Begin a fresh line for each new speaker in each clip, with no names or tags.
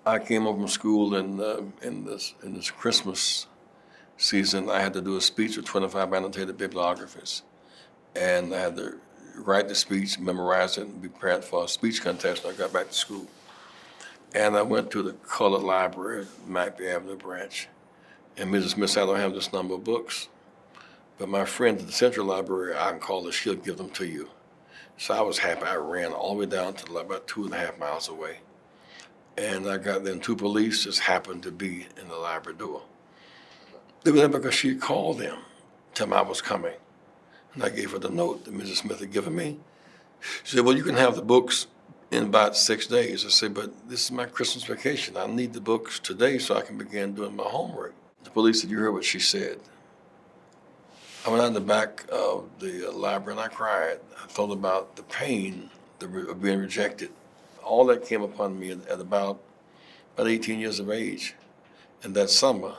I came home from school in this Christmas season. I had to do a speech with 25 annotated bibliographies, and I had to write the speech, memorize it, and be prepared for a speech contest when I got back to school. And I went to the colored library, McBee Avenue branch, and Mrs. Smith said, I don't have this number of books, but my friend at the Central Library, I can call her, she'll give them to you. So I was happy. I ran all the way down to about 2.5 miles away. And I got there, and two police just happened to be in the library door. They were there because she had called them, tell me I was coming. And I gave her the note that Mrs. Smith had given me. She said, well, you can have the books in about 6 days. I said, but this is my Christmas vacation. I need the books today so I can begin doing my homework. The police said, you heard what she said. I went out in the back of the library and I cried. I thought about the pain of being rejected. All that came upon me at about 18 years of age. And that summer,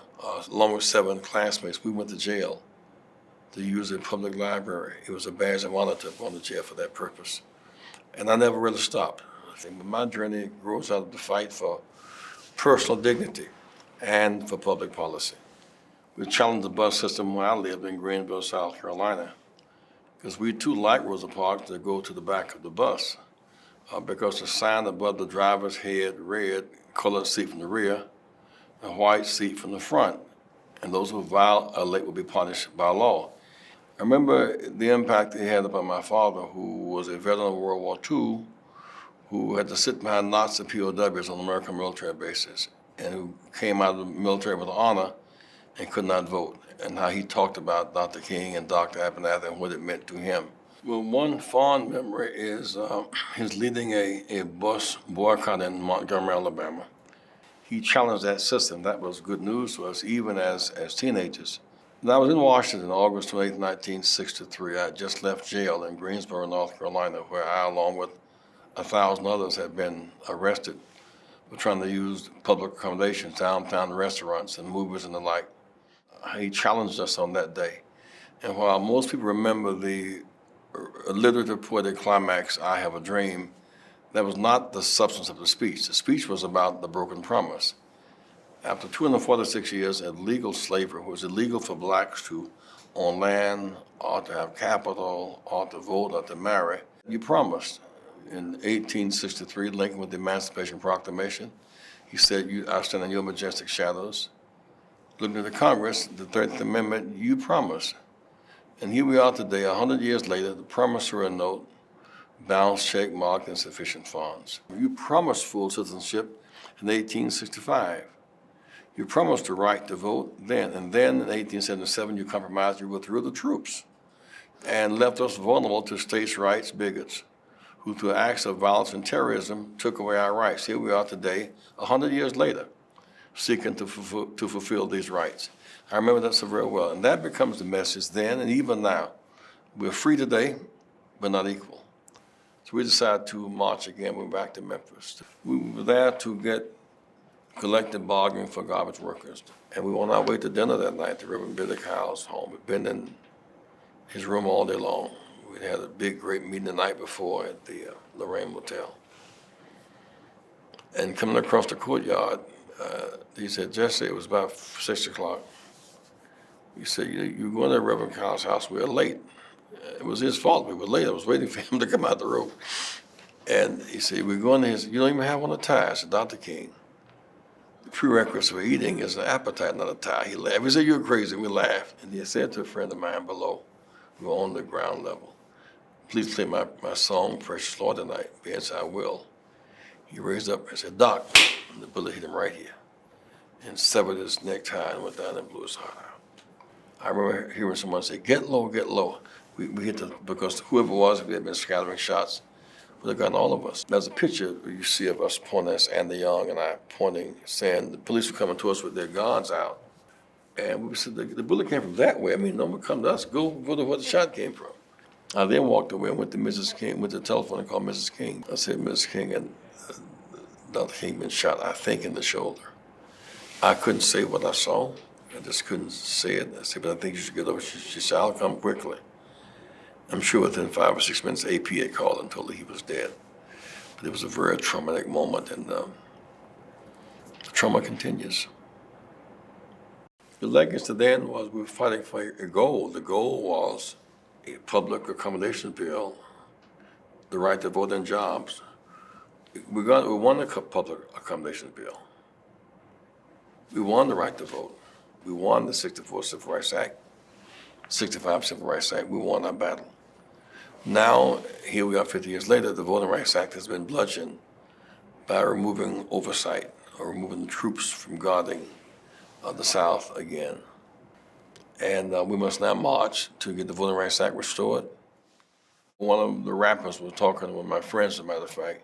along with 7 classmates, we went to jail to use the public library. It was a badge of honor to go to jail for that purpose. And I never really stopped. I think my journey grows out of the fight for personal dignity and for public policy. We challenged the bus system where I lived in Greenville, South Carolina, because we too like Rosa Parks to go to the back of the bus because the sign above the driver's head read, colored seat from the rear, a white seat from the front, and those who violate will be punished by law. I remember the impact it had upon my father, who was a veteran of World War II, who had to sit behind Nazi POWs on American military bases, and who came out of the military with honor and could not vote, and how he talked about Dr. King and Dr. Abernathy and what it meant to him. Well, one fond memory is his leading a bus boycott in Montgomery, Alabama. He challenged that system. That was good news to us, even as teenagers. And I was in Washington August 28, 1963. I had just left jail in Greensboro, North Carolina, where I, along with 1,000 others, had been arrested for trying to use public accommodations, downtown restaurants and movies and the like. He challenged us on that day. And while most people remember the alliterative poetic climax, I Have a Dream, that was not the substance of the speech. The speech was about the broken promise. After 246 years of legal slavery, it was illegal for blacks to own land, or to have capital, or to vote, or to marry. You promised. In 1863, Lincoln with the Emancipation Proclamation, he said, I stand in your majestic shadows. Looking at the Congress, the 13th Amendment, you promised. And here we are today, 100 years later, the promissory note, balance check marked insufficient funds. You promised full citizenship in 1865. You promised the right to vote then. And then in 1877, you compromised, you withdrew the troops and left us vulnerable to states' rights bigots who, through acts of violence and terrorism, took away our rights. Here we are today, 100 years later, seeking to fulfill these rights. I remember that so very well. And that becomes the message then and even now. We're free today, but not equal. So we decided to march again. We went back to Memphis. We were there to get collective bargaining for garbage workers. And we were on our way to dinner that night to Reverend Billy Kyle's home. We'd been in his room all day long. We'd had a big, great meeting the night before at the Lorraine Motel. And coming across the courtyard, he said, Jesse, it was about 6 o'clock. He said, you're going to Reverend Kyle's house, we're late. It was his fault, we were late. I was waiting for him to come out the room. And he said, we're going to his, you don't even have on a tie. I said, Dr. King, the prerequisite for eating is an appetite, not a tie. He laughed. He said, you're crazy. We laughed. And he said to a friend of mine below, we were on the ground level, please play my song, Precious Lord, tonight. Yes, I will. He raised up and said, Doc, and the bullet hit him right here and severed his necktie and went down and blew his heart out. I remember hearing someone say, get low, get low. We hit because whoever it was, we had been scattering shots, would have gotten all of us. There's a picture you see of us pointing, that's Andy Young and I pointing, saying the police were coming to us with their guns out. And we said, the bullet came from that way. I mean, no one come to us, go to where the shot came from. I then walked away and went to Mrs. King, went to the telephone and called Mrs. King. I said, Mrs. King, and Dr. King been shot, I think, in the shoulder. I couldn't say what I saw. I just couldn't say it. I said, but I think you should get over. She said, I'll come quickly. I'm sure within 5 or 6 minutes, AP had called and told her he was dead. But it was a very traumatic moment. And trauma continues. The legacy then was we were fighting for a goal. The goal was a public accommodation bill, the right to vote in jobs. We won the public accommodation bill. We won the right to vote. We won the 64 Civil Rights Act, 65 Civil Rights Act. We won our battle. Now, here we are 50 years later, the Voting Rights Act has been bludgeoned by removing oversight or removing the troops from guarding the South again. And we must now march to get the Voting Rights Act restored. One of the rappers was talking with my friends, as a matter of fact.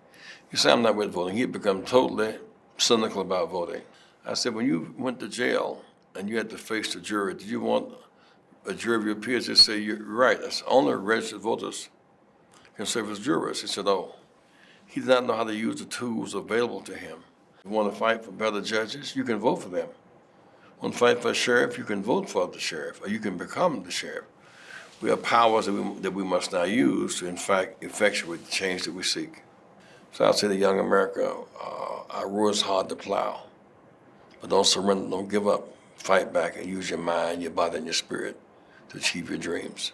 He said, I'm not with voting. He had become totally cynical about voting. I said, when you went to jail and you had to face the jury, did you want a jury of your peers to say, you're right, that's only registered voters can serve as jurors? He said, oh, he did not know how to use the tools available to him. You want to fight for better judges? You can vote for them. Want to fight for a sheriff? You can vote for the sheriff, or you can become the sheriff. We have powers that we must now use to, in fact, effectuate the change that we seek. So I'll say to young America, our road is hard to plow, but don't surrender, don't give up. Fight back and use your mind, your body, and your spirit to achieve your dreams.